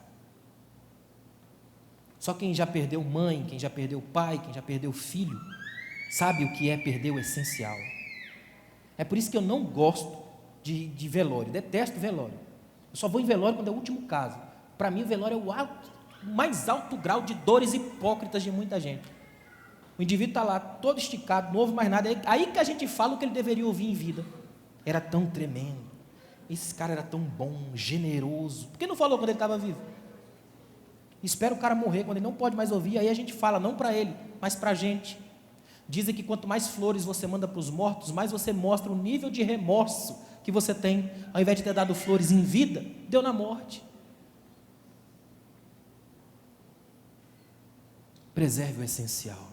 [SPEAKER 1] Só quem já perdeu mãe, quem já perdeu pai, quem já perdeu filho, sabe o que é perder o essencial. É por isso que eu não gosto de velório, detesto velório. Eu só vou em velório quando é o último caso. Para mim o velório é o mais alto grau de dores hipócritas de muita gente. O indivíduo está lá todo esticado, não ouve mais nada, aí que a gente fala o que ele deveria ouvir em vida. Era tão tremendo, esse cara era tão bom, generoso. Por que não falou quando ele estava vivo? Espera o cara morrer, quando ele não pode mais ouvir, aí a gente fala, não para ele, mas para a gente. Dizem que quanto mais flores você manda para os mortos, mais você mostra o nível de remorso que você tem. Ao invés de ter dado flores em vida, deu na morte. Preserve o essencial.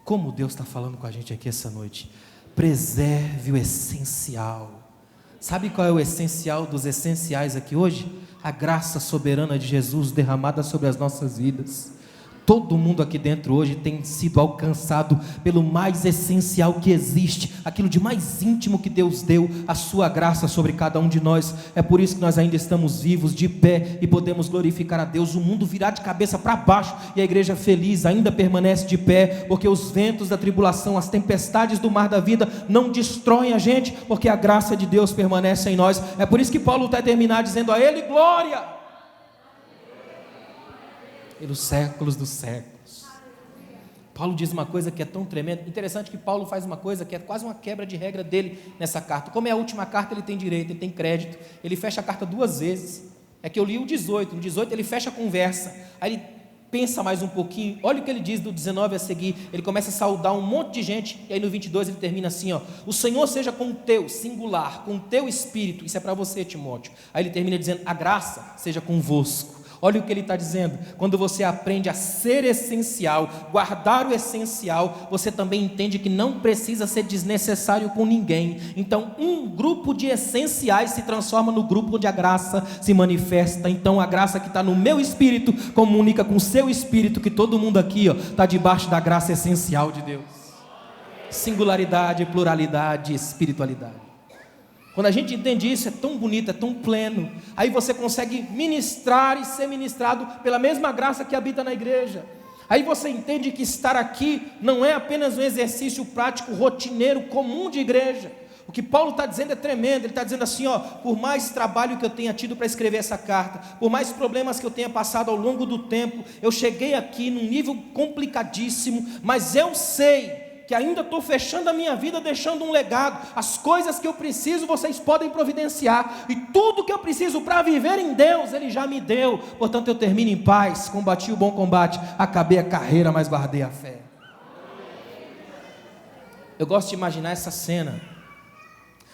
[SPEAKER 1] Como Deus está falando com a gente aqui essa noite. Preserve o essencial. Sabe qual é o essencial dos essenciais aqui hoje? A graça soberana de Jesus derramada sobre as nossas vidas. Todo mundo aqui dentro hoje tem sido alcançado pelo mais essencial que existe, aquilo de mais íntimo que Deus deu, a sua graça sobre cada um de nós. É por isso que nós ainda estamos vivos, de pé, e podemos glorificar a Deus. O mundo virá de cabeça para baixo e a igreja feliz ainda permanece de pé, porque os ventos da tribulação, as tempestades do mar da vida não destroem a gente, porque a graça de Deus permanece em nós. É por isso que Paulo vai terminar dizendo a Ele glória. pelos séculos dos séculos. Paulo diz uma coisa que é tão tremenda. Interessante que Paulo faz uma coisa que é quase uma quebra de regra dele nessa carta. Como é a última carta, ele tem direito, ele tem crédito. Ele fecha a carta 2 vezes. É que eu li o 18. No 18 ele fecha a conversa. Aí ele pensa mais um pouquinho. Olha o que ele diz do 19 a seguir. Ele começa a saudar um monte de gente. E aí no 22 ele termina assim, ó: o Senhor seja com o teu, singular, com o teu espírito. Isso é para você, Timóteo. Aí ele termina dizendo: a graça seja convosco. Olha o que ele está dizendo: quando você aprende a ser essencial, guardar o essencial, você também entende que não precisa ser desnecessário com ninguém. Então um grupo de essenciais se transforma no grupo onde a graça se manifesta. Então a graça que está no meu espírito comunica com o seu espírito, que todo mundo aqui está debaixo da graça essencial de Deus. Singularidade, pluralidade, espiritualidade. Quando a gente entende isso, é tão bonito, é tão pleno. Aí você consegue ministrar e ser ministrado pela mesma graça que habita na igreja. Aí você entende que estar aqui não é apenas um exercício prático, rotineiro, comum de igreja. O que Paulo está dizendo é tremendo. Ele está dizendo assim, ó: por mais trabalho que eu tenha tido para escrever essa carta, por mais problemas que eu tenha passado ao longo do tempo, eu cheguei aqui num nível complicadíssimo, mas eu sei que ainda estou fechando a minha vida, deixando um legado. As coisas que eu preciso, vocês podem providenciar, e tudo que eu preciso para viver em Deus, Ele já me deu. Portanto eu termino em paz, combati o bom combate, acabei a carreira, mas guardei a fé. Eu gosto de imaginar essa cena.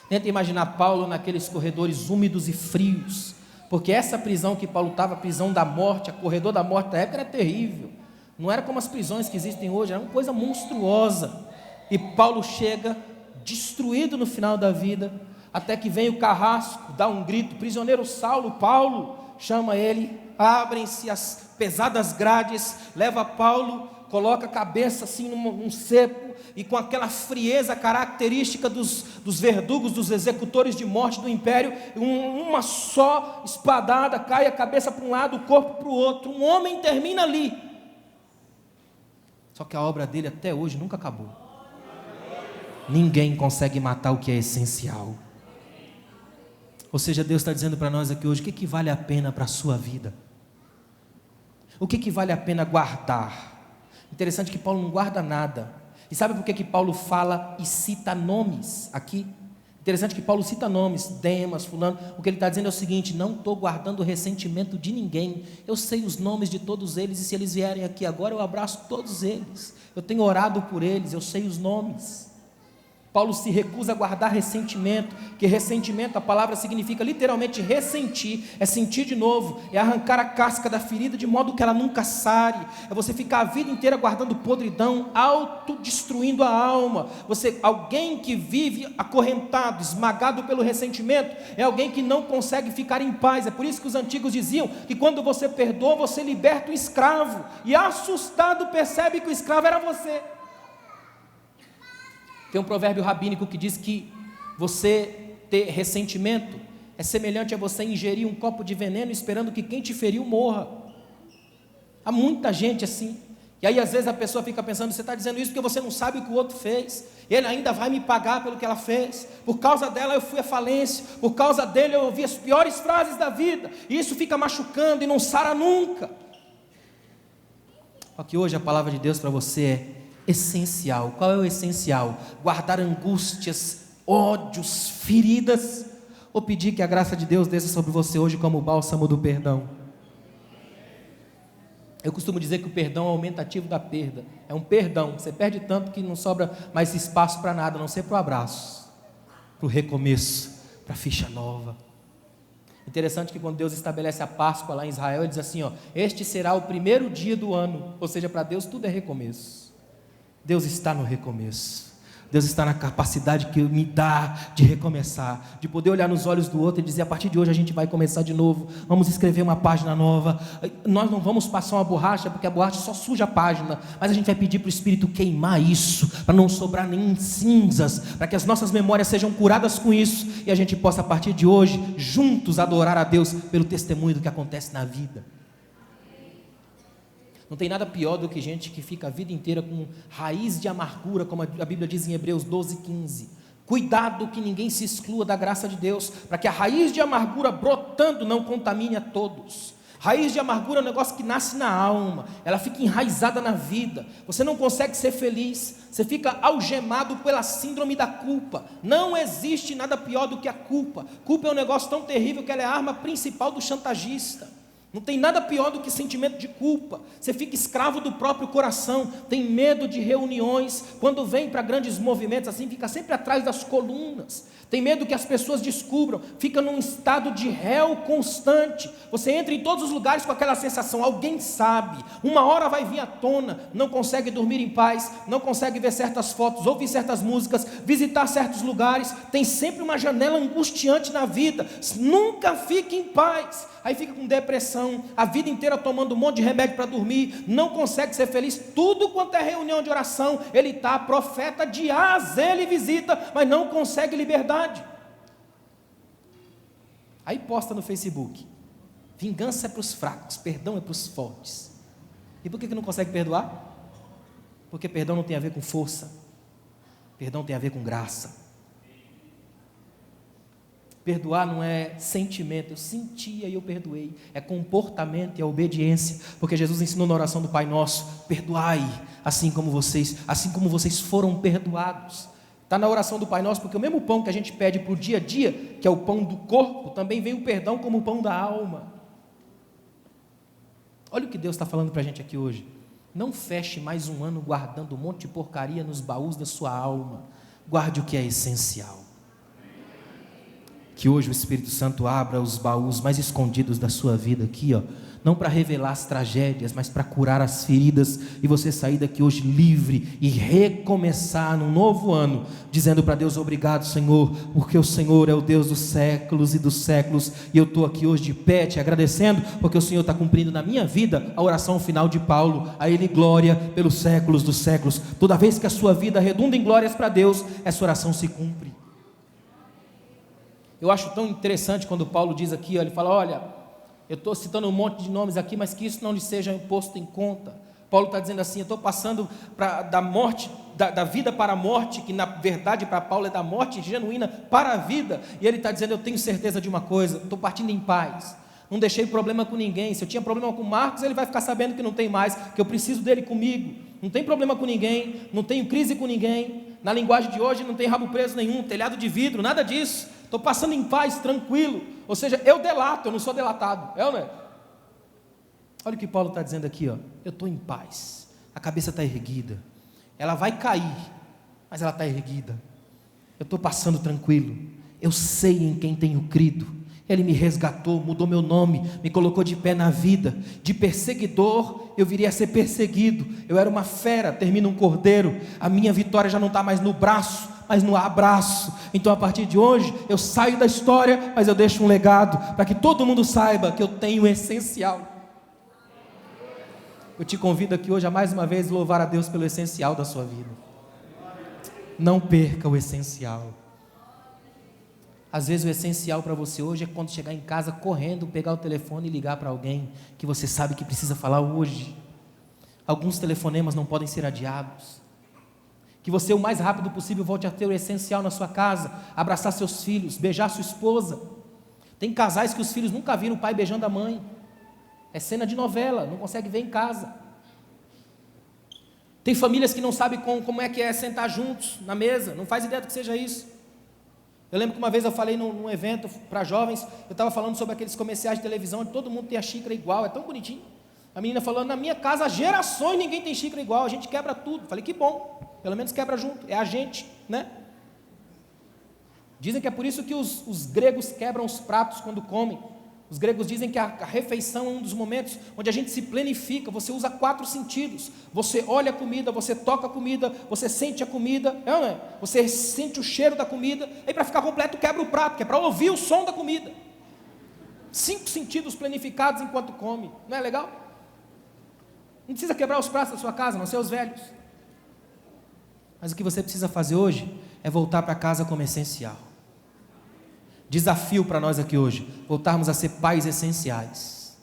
[SPEAKER 1] Tenta imaginar Paulo naqueles corredores úmidos e frios, porque essa prisão que Paulo estava, a prisão da morte, a corredor da morte da época, era terrível. Não era como as prisões que existem hoje, era uma coisa monstruosa. E Paulo chega destruído no final da vida, até que vem o carrasco, dá um grito: prisioneiro Saulo, Paulo, chama ele, abrem-se as pesadas grades, leva Paulo, coloca a cabeça assim num cepo, e com aquela frieza característica dos verdugos, dos executores de morte do império, uma só espadada, cai a cabeça para um lado, o corpo para o outro. Um homem termina ali. Só que a obra dele até hoje nunca acabou. Ninguém consegue matar o que é essencial. Ou seja, Deus está dizendo para nós aqui hoje: o que vale a pena para a sua vida? O que vale a pena guardar? Interessante que Paulo não guarda nada. E sabe por que Paulo fala e cita nomes aqui? Interessante que Paulo cita nomes: Demas, fulano. O que ele está dizendo é o seguinte: não estou guardando ressentimento de ninguém. Eu sei os nomes de todos eles, e se eles vierem aqui agora, eu abraço todos eles. Eu tenho orado por eles, eu sei os nomes. Paulo se recusa a guardar ressentimento, que ressentimento, a palavra significa literalmente ressentir, é sentir de novo, é arrancar a casca da ferida de modo que ela nunca sare, é você ficar a vida inteira guardando podridão, autodestruindo a alma. Alguém que vive acorrentado, esmagado pelo ressentimento, é alguém que não consegue ficar em paz. É por isso que os antigos diziam que quando você perdoa, você liberta o escravo, e assustado percebe que o escravo era você. Tem um provérbio rabínico que diz que você ter ressentimento é semelhante a você ingerir um copo de veneno esperando que quem te feriu morra. Há muita gente assim. E aí às vezes a pessoa fica pensando: você está dizendo isso porque você não sabe o que o outro fez. Ele ainda vai me pagar pelo que ela fez. Por causa dela eu fui à falência. Por causa dele eu ouvi as piores frases da vida. E isso fica machucando e não sara nunca. Só que hoje a palavra de Deus para você é essencial. Qual é o essencial? Guardar angústias, ódios, feridas, ou pedir que a graça de Deus desça sobre você hoje como o bálsamo do perdão? Eu costumo dizer que o perdão é o aumentativo da perda. É um perdão, você perde tanto que não sobra mais espaço para nada, a não ser para o abraço, para o recomeço, para a ficha nova. Interessante que quando Deus estabelece a Páscoa lá em Israel, Ele diz assim, ó: este será o primeiro dia do ano. Ou seja, para Deus tudo é recomeço. Deus está no recomeço. Deus está na capacidade que me dá de recomeçar, de poder olhar nos olhos do outro e dizer: a partir de hoje a gente vai começar de novo, vamos escrever uma página nova. Nós não vamos passar uma borracha, porque a borracha só suja a página, mas a gente vai pedir para o Espírito queimar isso, para não sobrar nem cinzas, para que as nossas memórias sejam curadas com isso, e a gente possa a partir de hoje, juntos, adorar a Deus pelo testemunho do que acontece na vida. Não tem nada pior do que gente que fica a vida inteira com raiz de amargura, como a Bíblia diz em Hebreus 12:15. Cuidado que ninguém se exclua da graça de Deus, para que a raiz de amargura brotando não contamine a todos. Raiz de amargura é um negócio que nasce na alma, ela fica enraizada na vida, você não consegue ser feliz, você fica algemado pela síndrome da culpa. Não existe nada pior do que a culpa. Culpa é um negócio tão terrível que ela é a arma principal do chantagista. Não tem nada pior do que sentimento de culpa. Você fica escravo do próprio coração, tem medo de reuniões, quando vem para grandes movimentos assim, fica sempre atrás das colunas, tem medo que as pessoas descubram, fica num estado de réu constante. Você entra em todos os lugares com aquela sensação, alguém sabe, uma hora vai vir à tona, não consegue dormir em paz, não consegue ver certas fotos, ouvir certas músicas, visitar certos lugares, tem sempre uma janela angustiante na vida, nunca fica em paz, aí fica com depressão, a vida inteira tomando um monte de remédio para dormir, não consegue ser feliz, tudo quanto é reunião de oração, ele está, profeta de asa, ele visita, mas não consegue liberdade. Aí posta no Facebook, vingança é para os fracos, perdão é para os fortes. E por que não consegue perdoar? Porque perdão não tem a ver com força, perdão tem a ver com graça. Perdoar não é sentimento, eu sentia e eu perdoei, é comportamento e é obediência, porque Jesus ensinou na oração do Pai Nosso, perdoai assim como vocês foram perdoados. Está na oração do Pai Nosso, porque o mesmo pão que a gente pede para o dia a dia, que é o pão do corpo, também vem o perdão como o pão da alma. Olha o que Deus está falando para a gente aqui hoje, não feche mais um ano guardando um monte de porcaria nos baús da sua alma, guarde o que é essencial. Que hoje o Espírito Santo abra os baús mais escondidos da sua vida aqui, ó, não para revelar as tragédias, mas para curar as feridas, e você sair daqui hoje livre e recomeçar num novo ano, dizendo para Deus, obrigado Senhor, porque o Senhor é o Deus dos séculos e dos séculos, e eu estou aqui hoje de pé te agradecendo, porque o Senhor está cumprindo na minha vida a oração final de Paulo, a Ele glória pelos séculos dos séculos. Toda vez que a sua vida redunda em glórias para Deus, essa oração se cumpre. Eu acho tão interessante quando Paulo diz aqui, ele fala, olha, eu estou citando um monte de nomes aqui, mas que isso não lhe seja posto em conta. Paulo está dizendo assim, eu estou passando da morte, da vida para a morte, que na verdade para Paulo é da morte genuína para a vida, e ele está dizendo, eu tenho certeza de uma coisa, estou partindo em paz, não deixei problema com ninguém, se eu tinha problema com Marcos, ele vai ficar sabendo que não tem mais, que eu preciso dele comigo, não tem problema com ninguém, não tenho crise com ninguém, na linguagem de hoje não tem rabo preso nenhum, telhado de vidro, nada disso, estou passando em paz, tranquilo, ou seja, eu delato, eu não sou delatado, é ou não é? Olha o que Paulo está dizendo aqui, ó. Eu estou em paz, a cabeça está erguida, ela vai cair, mas ela está erguida, eu estou passando tranquilo, eu sei em quem tenho crido, Ele me resgatou, mudou meu nome, me colocou de pé na vida, de perseguidor eu viria a ser perseguido, eu era uma fera, termina um cordeiro, a minha vitória já não está mais no braço, mas no abraço. Então a partir de hoje eu saio da história, mas eu deixo um legado, para que todo mundo saiba que eu tenho o essencial. Eu te convido aqui hoje a mais uma vez louvar a Deus pelo essencial da sua vida. Não perca o essencial. Às vezes o essencial para você hoje é quando chegar em casa correndo, pegar o telefone e ligar para alguém que você sabe que precisa falar hoje. Alguns telefonemas não podem ser adiados. Que você o mais rápido possível volte a ter o essencial na sua casa, abraçar seus filhos, beijar sua esposa. Tem casais que os filhos nunca viram o pai beijando a mãe. É cena de novela, não consegue ver em casa. Tem famílias que não sabem como é que é sentar juntos na mesa, não faz ideia do que seja isso. Eu lembro que uma vez eu falei num evento para jovens, eu estava falando sobre aqueles comerciais de televisão, onde todo mundo tem a xícara igual, é tão bonitinho. A menina falou, na minha casa há gerações ninguém tem xícara igual, a gente quebra tudo. Falei, que bom, pelo menos quebra junto, é a gente, né? Dizem que é por isso que os gregos quebram os pratos quando comem. Os gregos dizem que a refeição é um dos momentos onde a gente se planifica, você usa 4 sentidos, você olha a comida, você toca a comida, você sente a comida, não é? Você sente o cheiro da comida, aí para ficar completo quebra o prato, que é para ouvir o som da comida. 5 sentidos planificados enquanto come, não é legal? Não precisa quebrar os pratos da sua casa, não ser os velhos. Mas o que você precisa fazer hoje é voltar para casa como essencial. Desafio para nós aqui hoje, voltarmos a ser pais essenciais,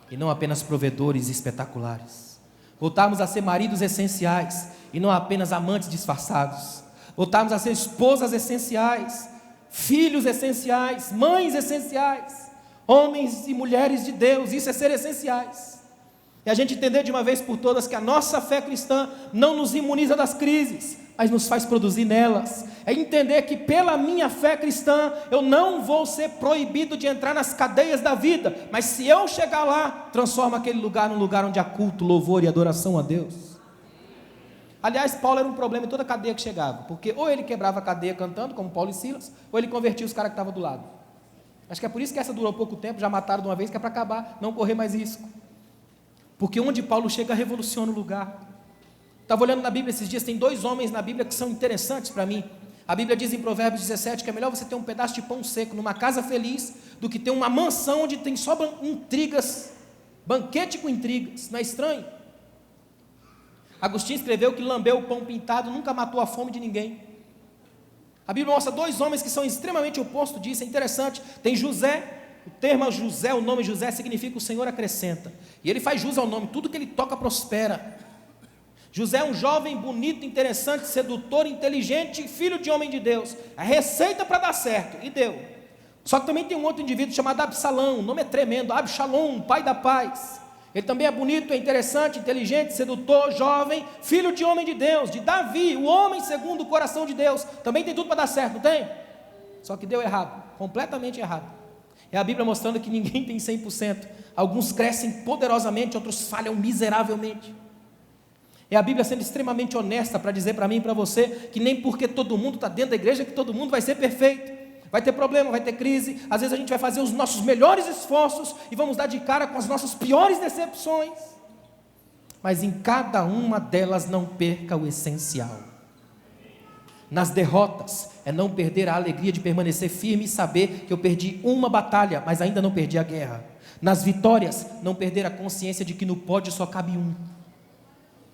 [SPEAKER 1] e não apenas provedores espetaculares, voltarmos a ser maridos essenciais, e não apenas amantes disfarçados, voltarmos a ser esposas essenciais, filhos essenciais, mães essenciais, homens e mulheres de Deus, isso é ser essenciais. E a gente entender de uma vez por todas que a nossa fé cristã não nos imuniza das crises, mas nos faz produzir nelas. É entender que pela minha fé cristã, eu não vou ser proibido de entrar nas cadeias da vida, mas se eu chegar lá, transforma aquele lugar num lugar onde há culto, louvor e adoração a Deus. Aliás, Paulo era um problema em toda a cadeia que chegava, porque ou ele quebrava a cadeia cantando, como Paulo e Silas, ou ele convertia os caras que estavam do lado. Acho que é por isso que essa durou pouco tempo, já mataram de uma vez, que é para acabar, não correr mais risco. Porque onde Paulo chega, revoluciona o lugar. Estava olhando na Bíblia esses dias, tem 2 homens na Bíblia que são interessantes para mim. A Bíblia diz em Provérbios 17 que é melhor você ter um pedaço de pão seco numa casa feliz, do que ter uma mansão onde tem só intrigas, banquete com intrigas. Não é estranho? Agostinho escreveu que lambeu o pão pintado nunca matou a fome de ninguém. A Bíblia mostra 2 homens que são extremamente opostos disso, é interessante. Tem José, o termo José, o nome José significa o Senhor acrescenta. E ele faz jus ao nome, tudo que ele toca prospera. José é um jovem bonito, interessante, sedutor, inteligente, filho de homem de Deus. A receita para dar certo, e deu. Só que também tem um outro indivíduo chamado Absalão, o nome é tremendo, Absalom, pai da paz. Ele também é bonito, é interessante, inteligente, sedutor, jovem, filho de homem de Deus, de Davi, o homem segundo o coração de Deus. Também tem tudo para dar certo, não tem? Só que deu errado, completamente errado. É a Bíblia mostrando que ninguém tem 100%. Alguns crescem poderosamente, outros falham miseravelmente. É a Bíblia sendo extremamente honesta para dizer para mim e para você que nem porque todo mundo está dentro da igreja que todo mundo vai ser perfeito. Vai ter problema, vai ter crise, às vezes a gente vai fazer os nossos melhores esforços e vamos dar de cara com as nossas piores decepções, mas em cada uma delas não perca o essencial. Nas derrotas, é não perder a alegria de permanecer firme e saber que eu perdi uma batalha, mas ainda não perdi a guerra. Nas vitórias, não perder a consciência de que no pódio só cabe um,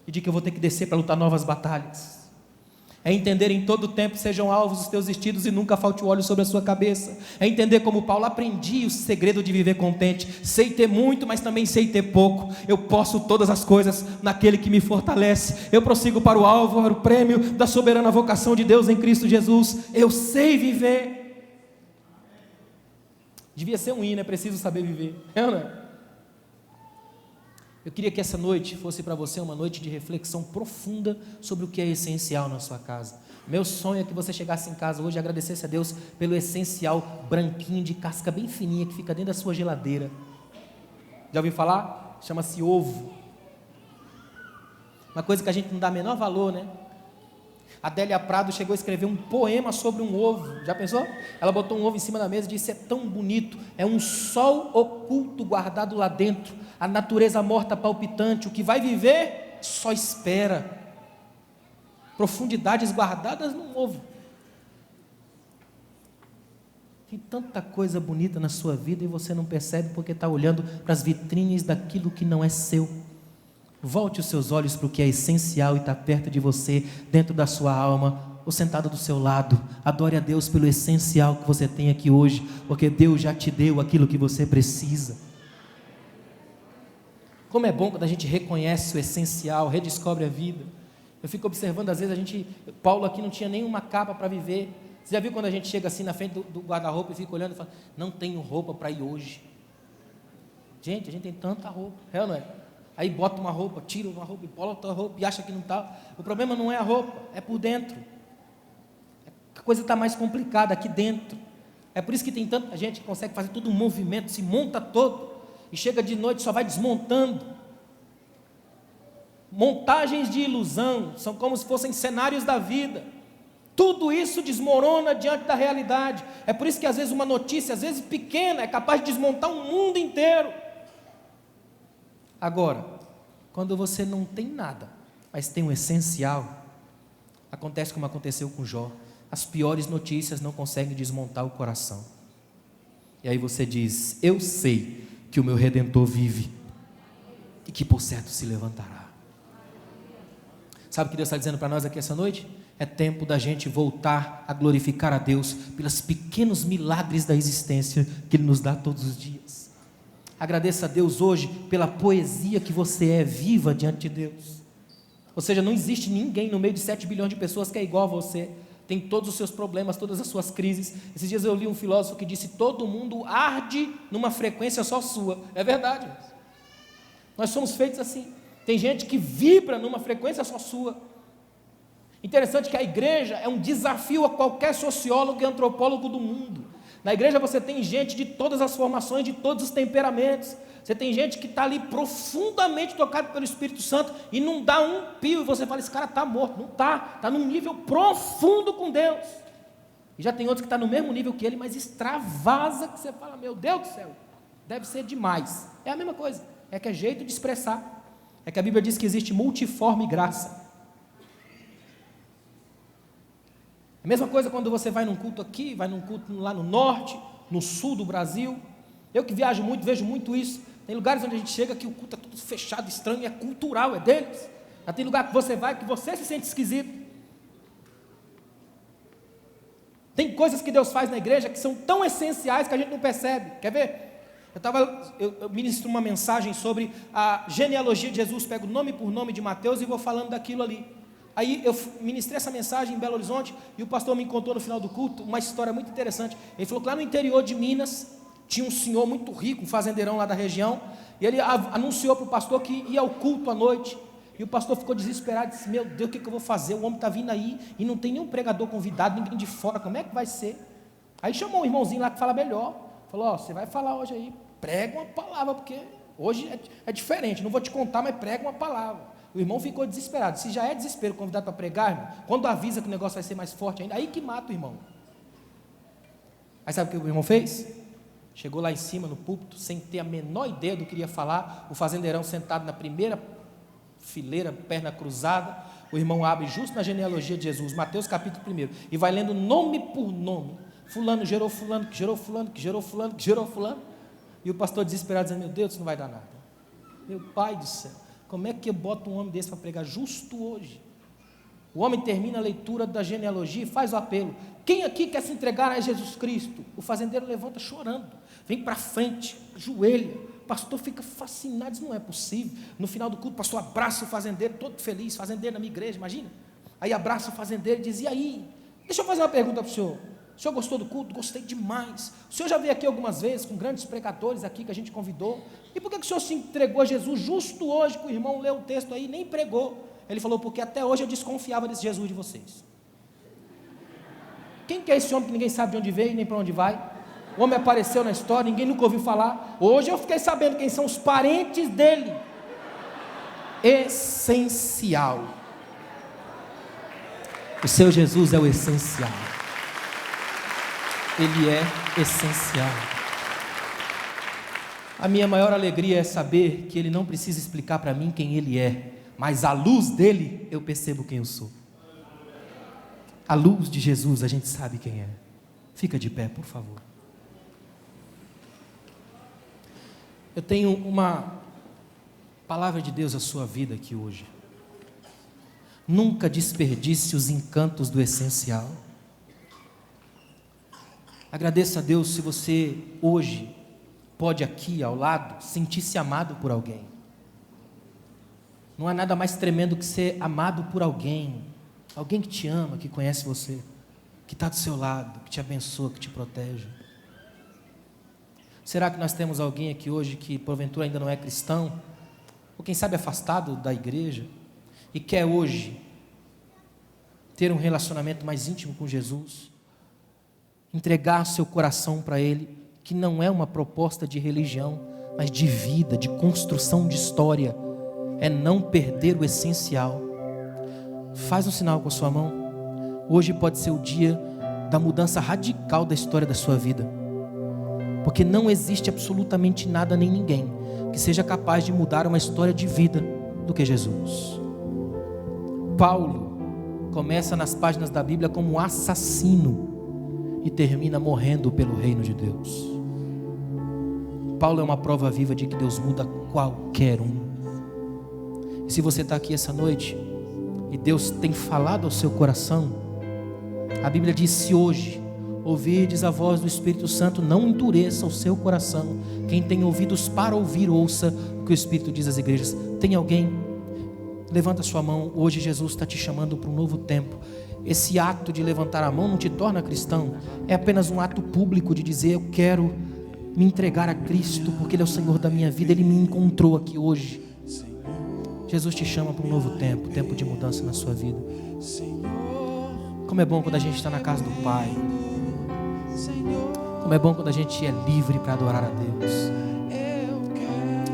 [SPEAKER 1] e de que eu vou ter que descer para lutar novas batalhas. É entender em todo tempo sejam alvos os teus vestidos e nunca falte o óleo sobre a sua cabeça. É entender como Paulo, aprendi o segredo de viver contente. Sei ter muito, mas também sei ter pouco. Eu posso todas as coisas naquele que me fortalece. Eu prossigo para o alvo, para o prêmio da soberana vocação de Deus em Cristo Jesus. Eu sei viver. Devia ser um hino, é preciso saber viver. É ou não é? Eu queria que essa noite fosse para você uma noite de reflexão profunda sobre o que é essencial na sua casa. Meu sonho é que você chegasse em casa hoje e agradecesse a Deus pelo essencial branquinho de casca bem fininha que fica dentro da sua geladeira. Já ouviu falar? Chama-se ovo. Uma coisa que a gente não dá menor valor, né? A Adélia Prado chegou a escrever um poema sobre um ovo. Já pensou? Ela botou um ovo em cima da mesa e disse: é tão bonito, é um sol oculto guardado lá dentro, a natureza morta palpitante, o que vai viver só espera. Profundidades guardadas num ovo. Tem tanta coisa bonita na sua vida e você não percebe porque está olhando para as vitrines daquilo que não é seu. Volte os seus olhos para o que é essencial e está perto de você, dentro da sua alma, ou sentado do seu lado. Adore a Deus pelo essencial que você tem aqui hoje, porque Deus já te deu aquilo que você precisa. Como é bom quando a gente reconhece o essencial, redescobre a vida. Eu fico observando, às vezes Paulo aqui não tinha nenhuma capa para viver. Você já viu quando a gente chega assim na frente do guarda-roupa e fica olhando e fala: não tenho roupa para ir hoje. Gente, a gente tem tanta roupa, é ou não é? Aí bota uma roupa, tira uma roupa e bota outra roupa e acha que não está. O problema não é a roupa, é por dentro. A coisa está mais complicada aqui dentro. É por isso que tem tanta gente que consegue fazer todo um movimento, se monta todo e chega de noite só vai desmontando. Montagens de ilusão, são como se fossem cenários da vida. Tudo isso desmorona diante da realidade. É por isso que às vezes uma notícia, às vezes pequena, é capaz de desmontar um mundo inteiro. Agora, quando você não tem nada, mas tem o essencial, acontece como aconteceu com Jó. As piores notícias não conseguem desmontar o coração. E aí você diz: eu sei que o meu Redentor vive e que por certo se levantará. Sabe o que Deus está dizendo para nós aqui essa noite? É tempo da gente voltar a glorificar a Deus pelos pequenos milagres da existência que Ele nos dá todos os dias. Agradeça a Deus hoje pela poesia que você é, viva diante de Deus. Ou seja, não existe ninguém no meio de 7 bilhões de pessoas que é igual a você. tem todos os seus problemas, todas as suas crises. Esses dias eu li um filósofo que disse: todo mundo arde numa frequência só sua. É verdade. Nós somos feitos assim. Tem gente que vibra numa frequência só sua. Interessante que a igreja é um desafio a qualquer sociólogo e antropólogo do mundo. Na igreja você tem gente de todas as formações, de todos os temperamentos. Você tem gente que está ali profundamente tocado pelo Espírito Santo e não dá um pio, e você fala: esse cara está morto. Não está, está num nível profundo com Deus. E já tem outros que estão no mesmo nível que ele, mas extravasa, que você fala: meu Deus do céu, deve ser demais. É a mesma coisa, é que é jeito de expressar. É que a Bíblia diz que existe multiforme graça. A mesma coisa quando você vai num culto aqui, vai num culto lá no norte, no sul do Brasil. Eu que viajo muito, vejo muito isso. Tem lugares onde a gente chega que o culto é tudo fechado, estranho, e é cultural, é deles. Já tem lugar que você vai que você se sente esquisito. Tem coisas que Deus faz na igreja que são tão essenciais que a gente não percebe. Quer ver? Eu ministro uma mensagem sobre a genealogia de Jesus, pego nome por nome de Mateus e vou falando daquilo ali. Aí eu ministrei essa mensagem em Belo Horizonte e o pastor me contou no final do culto uma história muito interessante. Ele falou que lá no interior de Minas tinha um senhor muito rico, um fazendeirão lá da região, e ele anunciou para o pastor que ia ao culto à noite. E o pastor ficou desesperado, disse: meu Deus, o que eu vou fazer? O homem está vindo aí e não tem nenhum pregador convidado, ninguém de fora, como é que vai ser? Aí chamou um irmãozinho lá que fala melhor, falou: ó, você vai falar hoje aí, prega uma palavra, porque hoje é diferente, não vou te contar, mas prega uma palavra. O irmão ficou desesperado. Se já é desespero convidado para pregar, irmão, quando avisa que o negócio vai ser mais forte ainda, aí que mata o irmão. Aí sabe o que o irmão fez? Chegou lá em cima no púlpito, sem ter a menor ideia do que iria falar, o fazendeirão sentado na primeira fileira, perna cruzada. O irmão abre justo na genealogia de Jesus, Mateus capítulo 1, e vai lendo nome por nome. Fulano gerou fulano, que gerou fulano, que gerou fulano, que gerou fulano. E o pastor desesperado dizendo: meu Deus, isso não vai dar nada. Meu pai do céu, como é que eu boto um homem desse para pregar justo hoje? O homem termina a leitura da genealogia e faz o apelo: quem aqui quer se entregar a Jesus Cristo? O fazendeiro levanta chorando, vem para frente, ajoelha. O pastor fica fascinado, diz: não é possível. No final do culto, o pastor abraça o fazendeiro, todo feliz, fazendeiro na minha igreja, imagina. Aí abraça o fazendeiro e diz: e aí, deixa eu fazer uma pergunta para o senhor. O senhor gostou do culto? Gostei demais. O senhor já veio aqui algumas vezes com grandes pregadores aqui que a gente convidou. E por que o senhor se entregou a Jesus justo hoje que o irmão leu o texto aí e nem pregou? Ele falou: porque até hoje eu desconfiava desse Jesus de vocês. Quem que é esse homem que ninguém sabe de onde veio e nem para onde vai? O homem apareceu na história, ninguém nunca ouviu falar. Hoje eu fiquei sabendo quem são os parentes dele. Essencial. O seu Jesus é o essencial. Ele é essencial. A minha maior alegria é saber que Ele não precisa explicar para mim quem Ele é, mas à luz dele eu percebo quem eu sou. À luz de Jesus a gente sabe quem é. Fica de pé, por favor. Eu tenho uma palavra de Deus à sua vida aqui hoje. Nunca desperdice os encantos do essencial. Agradeça a Deus se você hoje pode aqui ao lado sentir-se amado por alguém. Não há nada mais tremendo que ser amado por alguém. Alguém que te ama, que conhece você, que está do seu lado, que te abençoa, que te protege. Será que nós temos alguém aqui hoje que porventura ainda não é cristão? Ou quem sabe afastado da igreja e quer hoje ter um relacionamento mais íntimo com Jesus? Entregar seu coração para Ele, que não é uma proposta de religião, mas de vida, de construção de história, é não perder o essencial. Faz um sinal com a sua mão. Hoje pode ser o dia da mudança radical da história da sua vida, porque não existe absolutamente nada nem ninguém que seja capaz de mudar uma história de vida do que Jesus. Paulo começa nas páginas da Bíblia como um assassino e termina morrendo pelo reino de Deus. Paulo é uma prova viva de que Deus muda qualquer um. E se você está aqui essa noite e Deus tem falado ao seu coração, a Bíblia diz: se hoje ouvirdes a voz do Espírito Santo, não endureça o seu coração. Quem tem ouvidos para ouvir, ouça o que o Espírito diz às igrejas. Tem alguém Levanta sua mão. Hoje Jesus está te chamando para um novo tempo. Esse ato de levantar a mão não te torna cristão. É apenas um ato público de dizer: eu quero me entregar a Cristo, porque Ele é o Senhor da minha vida. Ele me encontrou aqui hoje. Jesus te chama para um novo tempo, tempo de mudança na sua vida. Como é bom quando a gente está na casa do Pai. Como é bom quando a gente é livre para adorar a Deus.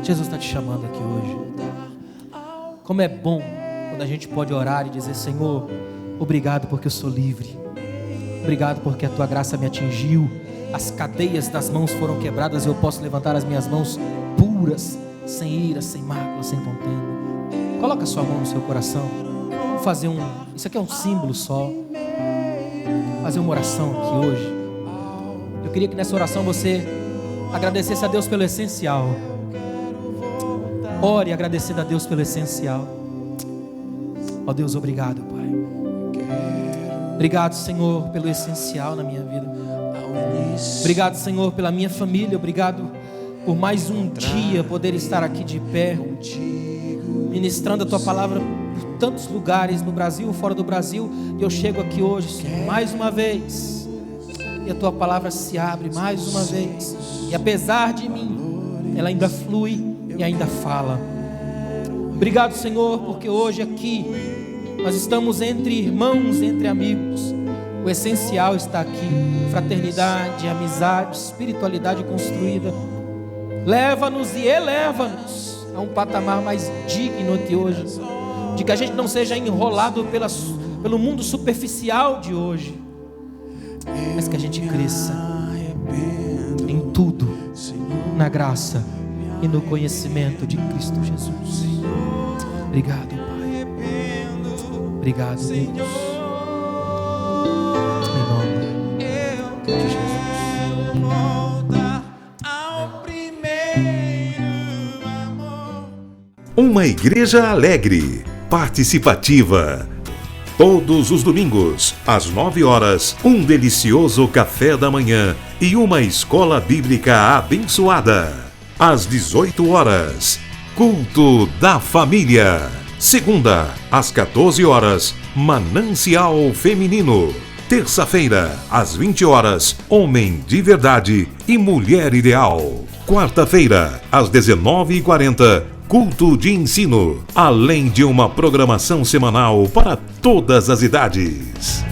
[SPEAKER 1] Jesus está te chamando aqui hoje. Como é bom quando a gente pode orar e dizer: Senhor, obrigado porque eu sou livre. Obrigado porque a Tua graça me atingiu. As cadeias das mãos foram quebradas. Eu posso levantar as minhas mãos puras, sem ira, sem mácula, sem contenda. Coloca a sua mão no seu coração. Vamos fazer isso aqui é um símbolo só. Fazer uma oração aqui hoje. Eu queria que nessa oração você agradecesse a Deus pelo essencial. Ore agradecendo a Deus pelo essencial. Ó Deus, obrigado, Pai. Obrigado, Senhor, pelo essencial na minha vida. Obrigado, Senhor, pela minha família. Obrigado por mais um dia poder estar aqui de pé, ministrando a Tua palavra por tantos lugares, no Brasil ou fora do Brasil. E eu chego aqui hoje, Senhor, mais uma vez, e a Tua palavra se abre mais uma vez, e apesar de mim, ela ainda flui e ainda fala. Obrigado, Senhor, porque hoje aqui nós estamos entre irmãos, entre amigos. O essencial está aqui: fraternidade, amizade, espiritualidade construída. Leva-nos e eleva-nos a um patamar mais digno de hoje, de que a gente não seja enrolado pelo mundo superficial de hoje, mas que a gente cresça em tudo, na graça e no conhecimento de Cristo Jesus. Obrigado, Pai. Obrigado, Deus. Em nome de Jesus.
[SPEAKER 2] Uma igreja alegre, participativa. Todos os domingos, às 9 horas, um delicioso café da manhã e uma escola bíblica abençoada. Às 18 horas, culto da família. Segunda, às 14 horas, Manancial Feminino. Terça-feira, às 20 horas, Homem de Verdade e Mulher Ideal. Quarta-feira, às 19h40, culto de ensino, além de uma programação semanal para todas as idades.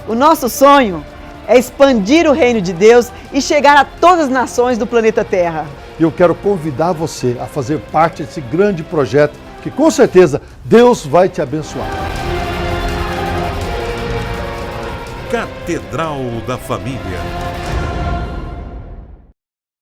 [SPEAKER 3] O nosso sonho é expandir o reino de Deus e chegar a todas as nações do planeta Terra.
[SPEAKER 4] Eu quero convidar você a fazer parte desse grande projeto que com certeza Deus vai te abençoar.
[SPEAKER 2] Catedral da Família.